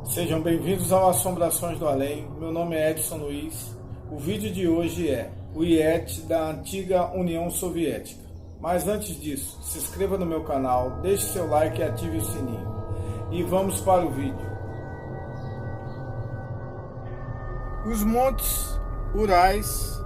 Sejam bem-vindos ao Assombrações do Além. Meu nome é Edson Luiz. O vídeo de hoje é o Yeti da antiga União Soviética. Mas antes disso, se inscreva no meu canal, deixe seu like e ative o sininho. E vamos para o vídeo. Os Montes Urais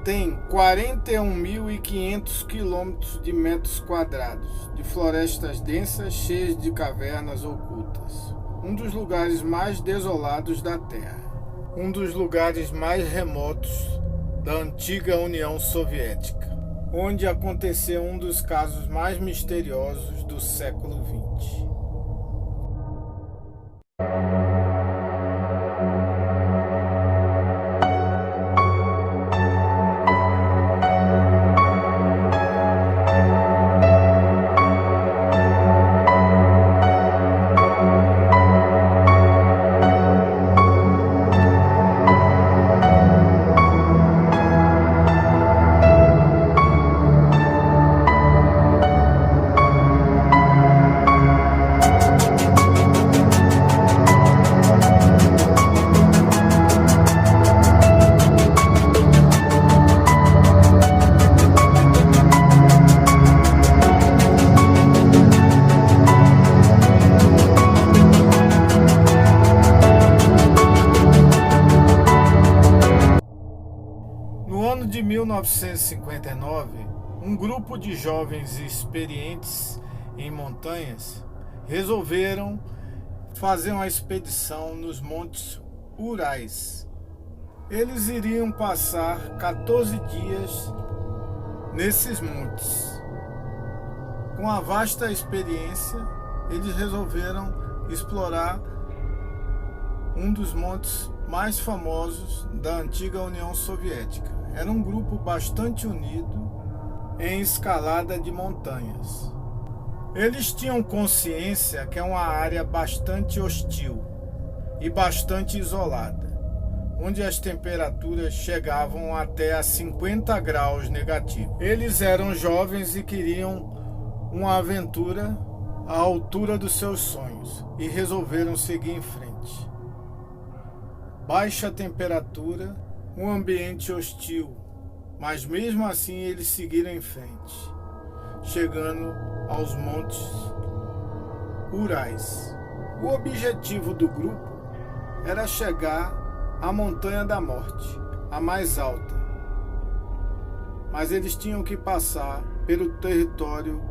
têm 41.500 quilômetros de metros quadrados de florestas densas cheias de cavernas ocultas. Um dos lugares mais desolados da Terra. Um dos lugares mais remotos da antiga União Soviética, onde aconteceu um dos casos mais misteriosos do século XX. No ano de 1959, um grupo de jovens experientes em montanhas resolveram fazer uma expedição nos Montes Urais. Eles iriam passar 14 dias nesses montes. Com a vasta experiência, eles resolveram explorar um dos montes mais famosos da antiga União Soviética. Era um grupo bastante unido em escalada de montanhas. Eles tinham consciência que é uma área bastante hostil e bastante isolada, onde as temperaturas chegavam até a 50 graus negativos. Eles eram jovens e queriam uma aventura à altura dos seus sonhos e resolveram seguir em frente. Baixa temperatura, um ambiente hostil, mas mesmo assim eles seguiram em frente, chegando aos Montes Urais. O objetivo do grupo era chegar à Montanha da Morte, a mais alta, mas eles tinham que passar pelo território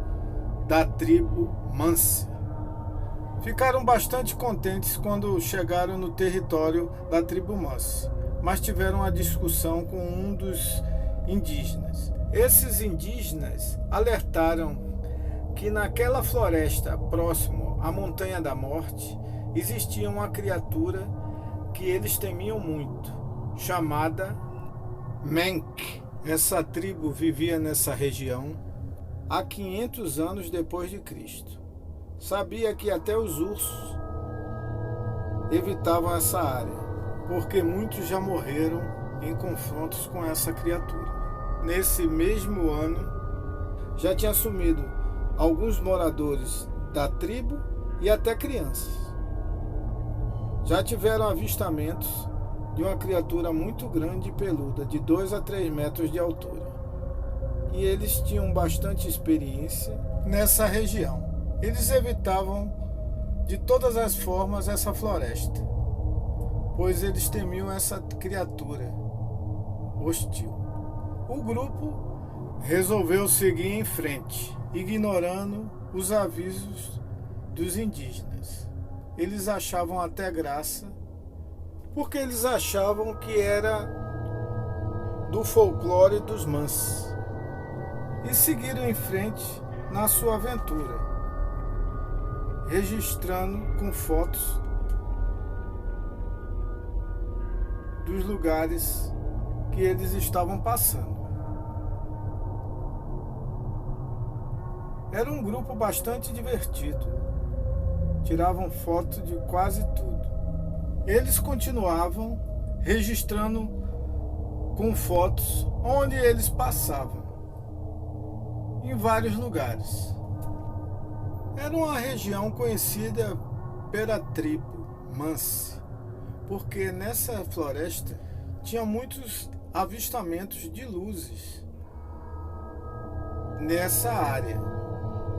da tribo Mansi. Ficaram bastante contentes quando chegaram no território da tribo Mansi, mas tiveram uma discussão com um dos indígenas. Esses indígenas alertaram que naquela floresta próximo à Montanha da Morte existia uma criatura que eles temiam muito, chamada Menk. Essa tribo vivia nessa região há 500 anos depois de Cristo. Sabia que até os ursos evitavam essa área, porque muitos já morreram em confrontos com essa criatura. Nesse mesmo ano, já tinha sumido alguns moradores da tribo e até crianças. Já tiveram avistamentos de uma criatura muito grande e peluda, de 2 a 3 metros de altura. E eles tinham bastante experiência nessa região. Eles evitavam de todas as formas essa floresta, pois eles temiam essa criatura hostil. O grupo resolveu seguir em frente, ignorando os avisos dos indígenas. Eles achavam até graça, porque eles achavam que era do folclore dos Mansi, e seguiram em frente na sua aventura, registrando com fotos dos lugares que eles estavam passando. Era um grupo bastante divertido. Tiravam foto de quase tudo. Eles continuavam registrando com fotos onde eles passavam, em vários lugares. Era uma região conhecida pela tribo Mansi, porque nessa floresta tinha muitos avistamentos de luzes nessa área.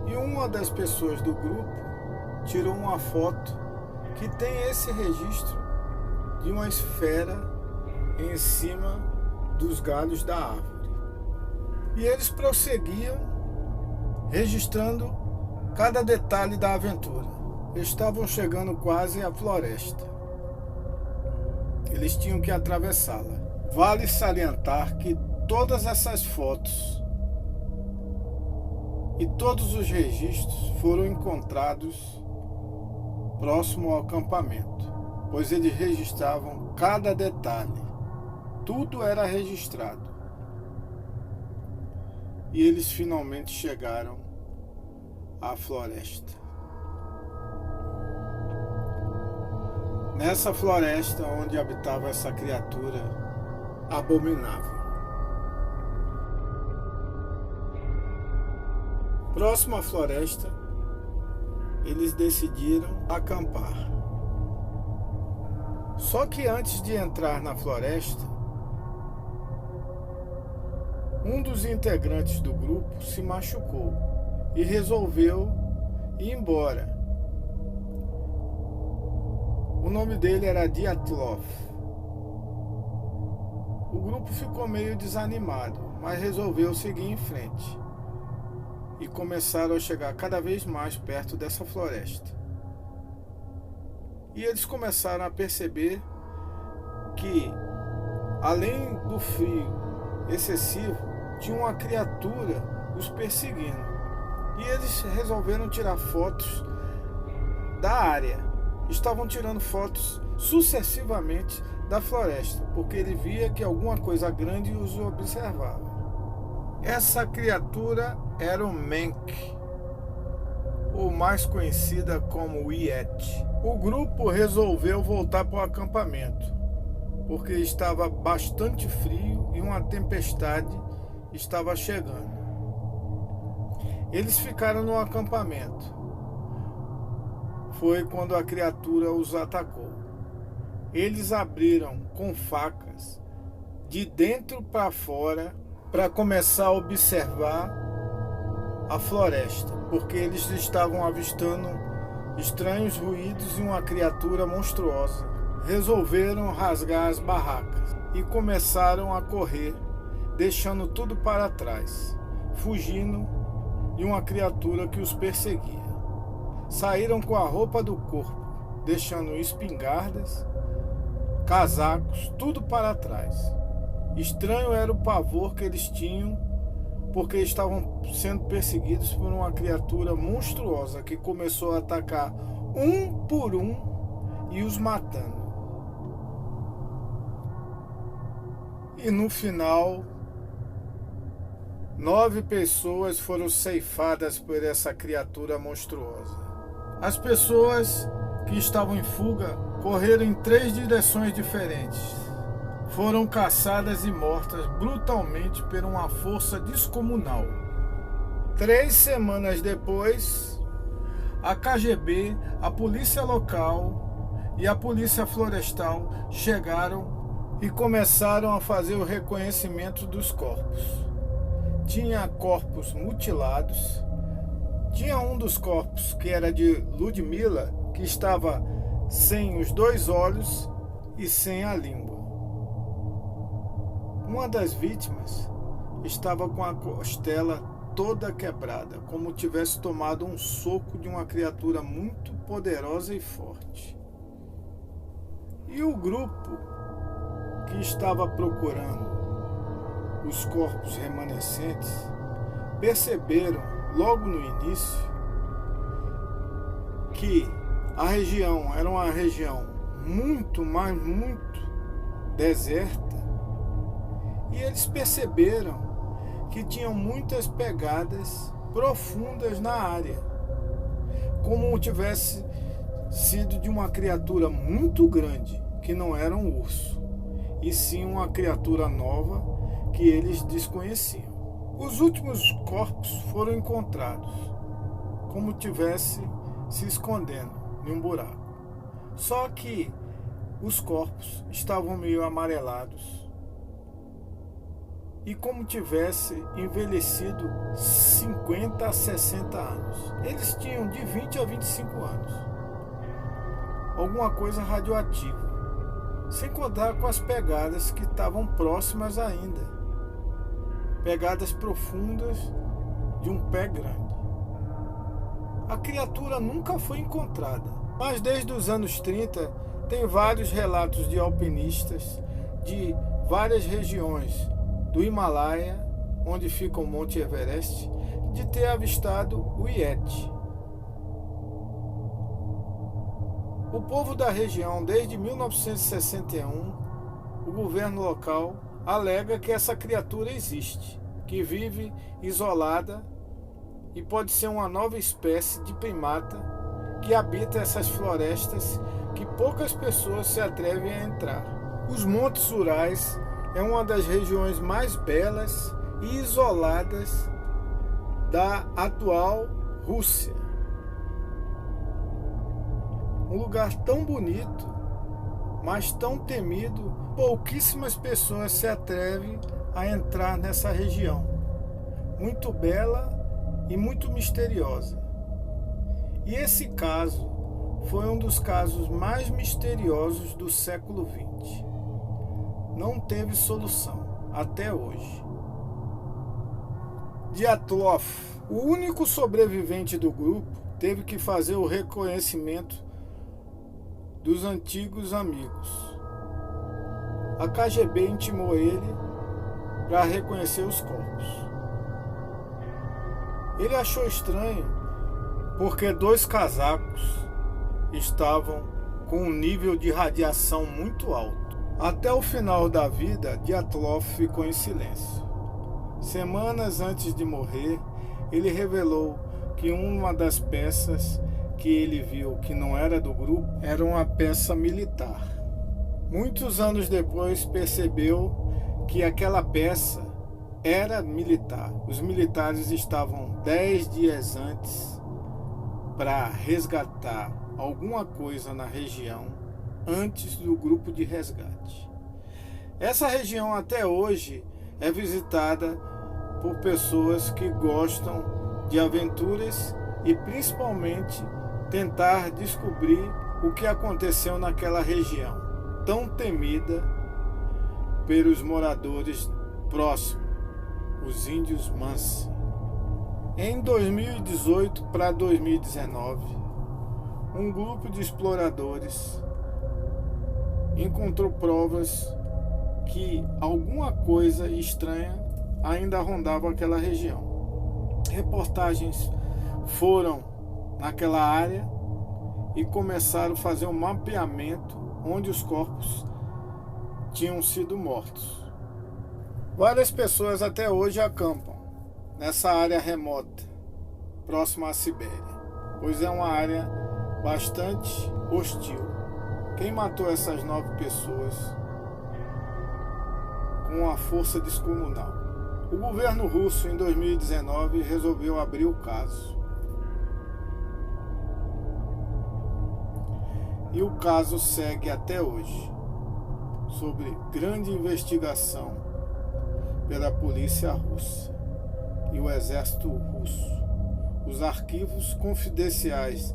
E uma das pessoas do grupo tirou uma foto que tem esse registro de uma esfera em cima dos galhos da árvore. E eles prosseguiam registrando cada detalhe da aventura. Estavam chegando quase à floresta. Eles tinham que atravessá-la. Vale salientar que todas essas fotos e todos os registros foram encontrados próximo ao acampamento, pois eles registravam cada detalhe. Tudo era registrado. E eles finalmente chegaram à floresta. Nessa floresta onde habitava essa criatura abominável. Próximo à floresta, eles decidiram acampar. Só que antes de entrar na floresta, um dos integrantes do grupo se machucou e resolveu ir embora. O nome dele era Dyatlov. O grupo ficou meio desanimado, mas resolveu seguir em frente. E começaram a chegar cada vez mais perto dessa floresta. E eles começaram a perceber que, além do frio excessivo, tinha uma criatura os perseguindo. E eles resolveram tirar fotos da área. Estavam tirando fotos sucessivamente da floresta, porque ele via que alguma coisa grande os observava. Essa criatura era o Menk, ou mais conhecida como Yeti. O grupo resolveu voltar para o acampamento, porque estava bastante frio e uma tempestade estava chegando. Eles ficaram no acampamento. Foi quando a criatura os atacou. Eles abriram com facas de dentro para fora para começar a observar a floresta, porque eles estavam avistando estranhos ruídos e uma criatura monstruosa. Resolveram rasgar as barracas e começaram a correr, deixando tudo para trás, fugindo de uma criatura que os perseguia. Saíram com a roupa do corpo, deixando espingardas, casacos, tudo para trás. Estranho era o pavor que eles tinham, porque estavam sendo perseguidos por uma criatura monstruosa que começou a atacar um por um e os matando. E no final, 9 pessoas foram ceifadas por essa criatura monstruosa. As pessoas que estavam em fuga correram em 3 direções diferentes. Foram caçadas e mortas brutalmente por uma força descomunal. 3 semanas depois, a KGB, a polícia local e a polícia florestal chegaram e começaram a fazer o reconhecimento dos corpos. Tinha corpos mutilados. Tinha um dos corpos que era de Ludmila, que estava sem os 2 olhos e sem a língua. Uma das vítimas estava com a costela toda quebrada, como tivesse tomado um soco de uma criatura muito poderosa e forte. E o grupo que estava procurando os corpos remanescentes perceberam logo no início que a região era uma região muito deserta. E eles perceberam que tinham muitas pegadas profundas na área, como tivesse sido de uma criatura muito grande, que não era um urso, e sim uma criatura nova que eles desconheciam. Os últimos corpos foram encontrados, como tivesse se escondendo, em um buraco. Só que os corpos estavam meio amarelados e como tivesse envelhecido 50 a 60 anos. Eles tinham de 20 a 25 anos. Alguma coisa radioativa. Sem contar com as pegadas que estavam próximas ainda. Pegadas profundas de um pé grande. A criatura nunca foi encontrada, mas desde os anos 30 tem vários relatos de alpinistas de várias regiões do Himalaia, onde fica o Monte Everest, de ter avistado o Yeti. O povo da região, desde 1961, o governo local alega que essa criatura existe, que vive isolada e pode ser uma nova espécie de primata que habita essas florestas que poucas pessoas se atrevem a entrar. Os Montes Urais é uma das regiões mais belas e isoladas da atual Rússia. Um lugar tão bonito, mas tão temido, pouquíssimas pessoas se atrevem a entrar nessa região. Muito bela e muito misteriosa. E esse caso foi um dos casos mais misteriosos do século XX. Não teve solução até hoje. Dyatlov, o único sobrevivente do grupo, teve que fazer o reconhecimento dos antigos amigos. A KGB intimou ele para reconhecer os corpos. Ele achou estranho porque 2 casacos estavam com um nível de radiação muito alto. Até o final da vida, Dyatlov ficou em silêncio. Semanas antes de morrer, ele revelou que uma das peças que ele viu que não era do grupo era uma peça militar. Muitos anos depois percebeu que aquela peça era militar. Os militares estavam 10 dias antes para resgatar alguma coisa na região antes do grupo de resgate. Essa região até hoje é visitada por pessoas que gostam de aventuras e principalmente tentar descobrir o que aconteceu naquela região tão temida pelos moradores próximos, os índios Mansi. Em 2018 para 2019, um grupo de exploradores encontrou provas que alguma coisa estranha ainda rondava aquela região. Reportagens foram naquela área e começaram a fazer um mapeamento onde os corpos tinham sido mortos. Várias pessoas até hoje acampam nessa área remota, próxima à Sibéria, pois é uma área bastante hostil. Quem matou essas 9 pessoas com uma força descomunal? O governo russo, em 2019, resolveu abrir o caso. E o caso segue até hoje, sobre grande investigação pela polícia russa e o exército russo. Os arquivos confidenciais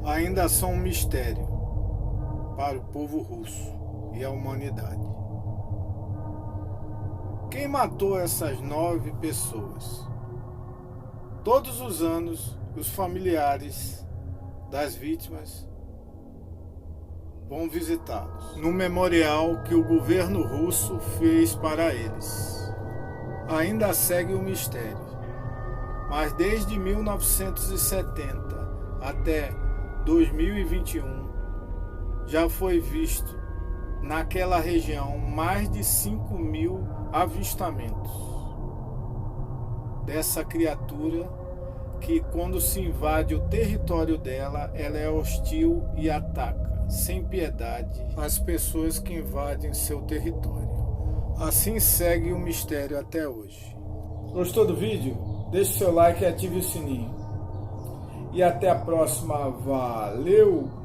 ainda são um mistério para o povo russo e a humanidade. Quem matou essas 9 pessoas? Todos os anos, os familiares das vítimas vão visitá-los no memorial que o governo russo fez para eles. Ainda segue o mistério, mas desde 1970 até 2021 já foi visto naquela região mais de 5.000 avistamentos dessa criatura que, quando se invade o território dela, ela é hostil e ataca sem piedade as pessoas que invadem seu território. Assim segue o mistério até hoje. Gostou do vídeo? Deixe seu like e ative o sininho. e até a próxima. Valeu!